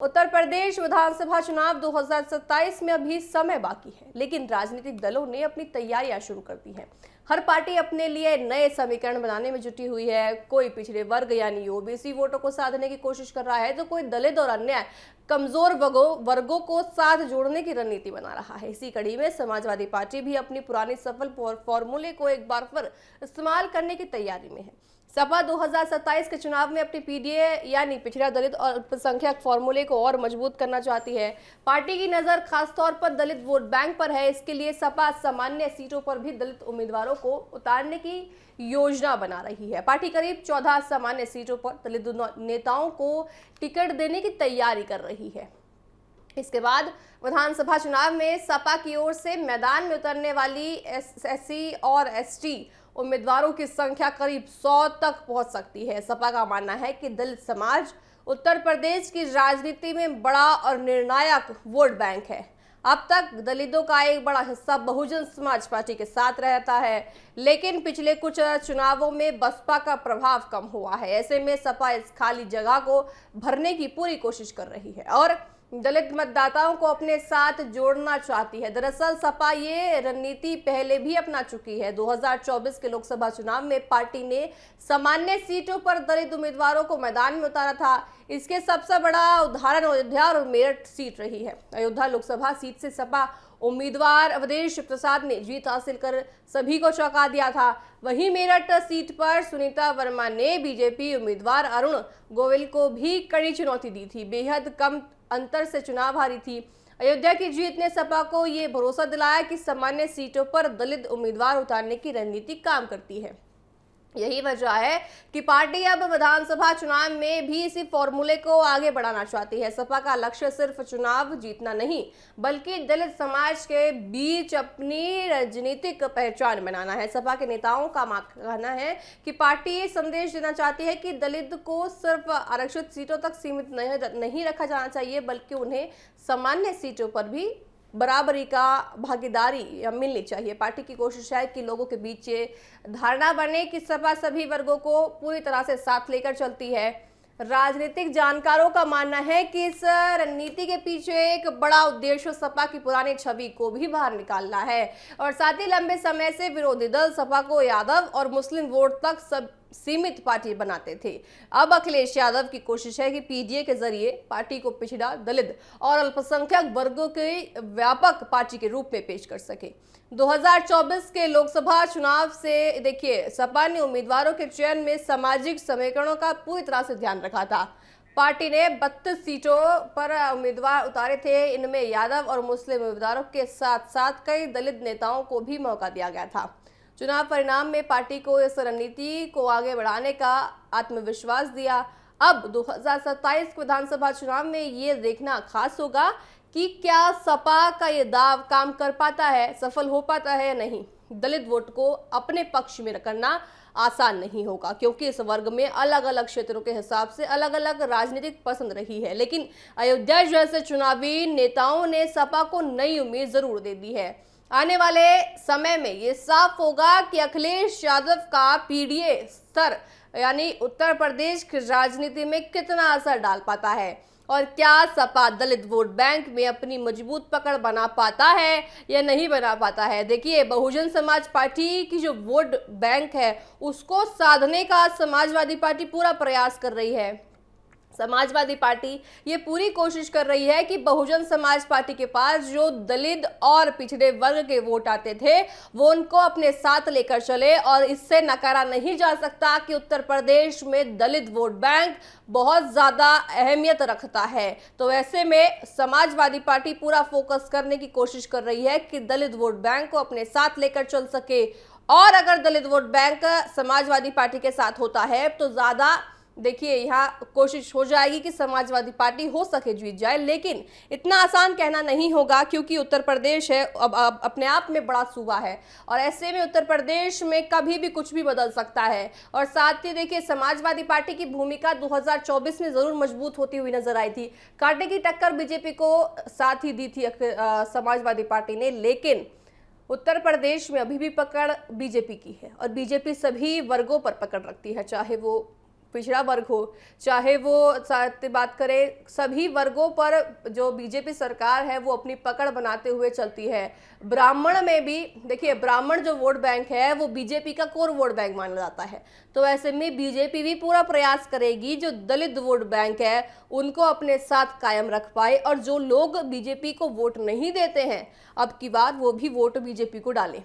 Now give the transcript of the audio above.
उत्तर प्रदेश विधानसभा चुनाव 2027 में अभी समय बाकी है, लेकिन राजनीतिक दलों ने अपनी तैयारियां शुरू कर दी हैं। हर पार्टी अपने लिए नए समीकरण बनाने में जुटी हुई है। कोई पिछड़े वर्ग यानी ओबीसी वोटों को साधने की कोशिश कर रहा है, तो कोई दलित और अन्य कमजोर वर्गों को साथ जोड़ने की रणनीति बना रहा है। इसी कड़ी में समाजवादी पार्टी भी अपनी पुरानी सफल फॉर्मूले को एक बार फिर इस्तेमाल करने की तैयारी में है। सपा 2027 के चुनाव में अपनी पीडीए यानी पिछड़ा दलित और अल्पसंख्यक फॉर्मूले को और मजबूत करना चाहती है। पार्टी की नजर खासतौर पर दलित वोट बैंक पर है। इसके लिए सपा सामान्य सीटों पर भी दलित उम्मीदवारों को उतारने की योजना बना रही है। पार्टी करीब 14 सामान्य सीटों पर दलित नेताओं को टिकट देने की तैयारी कर रही है। इसके बाद विधानसभा चुनाव में सपा की ओर से मैदान में उतरने वाली एससी और एसटी उम्मीदवारों की संख्या करीब 100 तक पहुंच सकती है। सपा का मानना है कि दलित समाज उत्तर प्रदेश की राजनीति में बड़ा और निर्णायक वोट बैंक है। अब तक दलितों का एक बड़ा हिस्सा बहुजन समाज पार्टी के साथ रहता है, लेकिन पिछले कुछ चुनावों में बसपा का प्रभाव कम हुआ है। ऐसे में सपा इस खाली जगह को भरने की पूरी कोशिश कर रही है और दलित मतदाताओं को अपने साथ जोड़ना चाहती है। दरअसल सपा ये रणनीति पहले भी अपना चुकी है। 2024 के लोकसभा चुनाव में पार्टी ने सामान्य सीटों पर दलित उम्मीदवारों को मैदान में उतारा था। इसके सबसे बड़ा उदाहरण अयोध्या और मेरठ सीट रही है। अयोध्या लोकसभा सीट से सपा उम्मीदवार अवधेश प्रसाद ने जीत हासिल कर सभी को चौंका दिया था। वहीं मेरठ सीट पर सुनीता वर्मा ने बीजेपी उम्मीदवार अरुण गोविल को भी कड़ी चुनौती दी थी। बेहद कम अंतर से चुनाव हारी थी। अयोध्या की जीत ने सपा को ये भरोसा दिलाया कि सामान्य सीटों पर दलित उम्मीदवार उतारने की रणनीति काम करती है। यही वजह है कि पार्टी अब विधानसभा चुनाव में भी इसी फॉर्मूले को आगे बढ़ाना चाहती है। सपा का लक्ष्य सिर्फ चुनाव जीतना नहीं, बल्कि दलित समाज के बीच अपनी राजनीतिक पहचान बनाना है। सपा के नेताओं का कहना है कि पार्टी ये संदेश देना चाहती है कि दलित को सिर्फ आरक्षित सीटों तक सीमित नहीं रखा जाना चाहिए, बल्कि उन्हें सामान्य सीटों पर भी बराबरी का भागीदारी मिलनी चाहिए। पार्टी की कोशिश है कि लोगों के बीच ये धारणा बने कि सपा सभी वर्गों को पूरी तरह से साथ लेकर चलती है। राजनीतिक जानकारों का मानना है कि इस रणनीति के पीछे एक बड़ा उद्देश्य सपा की पुरानी छवि को भी बाहर निकालना है और साथ ही लंबे समय से विरोधी दल सपा को यादव और मुस्लिम वोट तक सब सीमित पार्टी बनाते थे। अब अखिलेश यादव की कोशिश है कि पीडीए के जरिए पार्टी को पिछड़ा, दलित और अल्पसंख्यक वर्गों के व्यापक पार्टी के रूप में पेश कर सके। 2024 के लोकसभा चुनाव से देखिए, सपा ने उम्मीदवारों के चयन में सामाजिक समीकरणों का पूरी तरह से ध्यान रखा था। पार्टी ने 32 सीटों पर उम्मीदवार उतारे थे। इनमें यादव और मुस्लिम उम्मीदवारों के साथ साथ कई दलित नेताओं को भी मौका दिया गया था। चुनाव परिणाम में पार्टी को इस रणनीति को आगे बढ़ाने का आत्मविश्वास दिया। अब 2027 विधानसभा चुनाव में ये देखना खास होगा कि क्या सपा का ये दाव काम कर पाता है, सफल हो पाता है या नहीं। दलित वोट को अपने पक्ष में करना आसान नहीं होगा, क्योंकि इस वर्ग में अलग अलग क्षेत्रों के हिसाब से अलग अलग राजनीतिक पसंद रही है। लेकिन अयोध्या जैसे चुनावी नेताओं ने सपा को नई उम्मीद जरूर दे दी है। आने वाले समय में ये साफ होगा कि अखिलेश यादव का पीडीए स्तर यानी उत्तर प्रदेश की राजनीति में कितना असर डाल पाता है और क्या सपा दलित वोट बैंक में अपनी मजबूत पकड़ बना पाता है या नहीं बना पाता है। देखिए, बहुजन समाज पार्टी की जो वोट बैंक है उसको साधने का समाजवादी पार्टी पूरा प्रयास कर रही है। समाजवादी पार्टी ये पूरी कोशिश कर रही है कि बहुजन समाज पार्टी के पास जो दलित और पिछड़े वर्ग के वोट आते थे वो उनको अपने साथ लेकर चले, और इससे नकारा नहीं जा सकता कि उत्तर प्रदेश में दलित वोट बैंक बहुत ज्यादा अहमियत रखता है। तो ऐसे में समाजवादी पार्टी पूरा फोकस करने की कोशिश कर रही है कि दलित वोट बैंक को अपने साथ लेकर चल सके, और अगर दलित वोट बैंक समाजवादी पार्टी के साथ होता है तो ज्यादा देखिए यहाँ कोशिश हो जाएगी कि समाजवादी पार्टी हो सके जीत जाए। लेकिन इतना आसान कहना नहीं होगा, क्योंकि उत्तर प्रदेश है अब अपने आप में बड़ा सूबा है और ऐसे में उत्तर प्रदेश में कभी भी कुछ भी बदल सकता है। और साथ ही देखिए, समाजवादी पार्टी की भूमिका 2024 में जरूर मजबूत होती हुई नजर आई थी। कांटे की टक्कर बीजेपी को साथ ही दी थी समाजवादी पार्टी ने, लेकिन उत्तर प्रदेश में अभी भी पकड़ बीजेपी की है और बीजेपी सभी वर्गों पर पकड़ रखती है, चाहे वो पिछड़ा वर्ग हो, चाहे वो बात करें, सभी वर्गों पर जो बीजेपी सरकार है वो अपनी पकड़ बनाते हुए चलती है। ब्राह्मण में भी देखिए, ब्राह्मण जो वोट बैंक है वो बीजेपी का कोर वोट बैंक माना जाता है। तो ऐसे में बीजेपी भी पूरा प्रयास करेगी जो दलित वोट बैंक है उनको अपने साथ कायम रख पाए, और जो लोग बीजेपी को वोट नहीं देते हैं अब की बार वो भी वोट बीजेपी को डालें।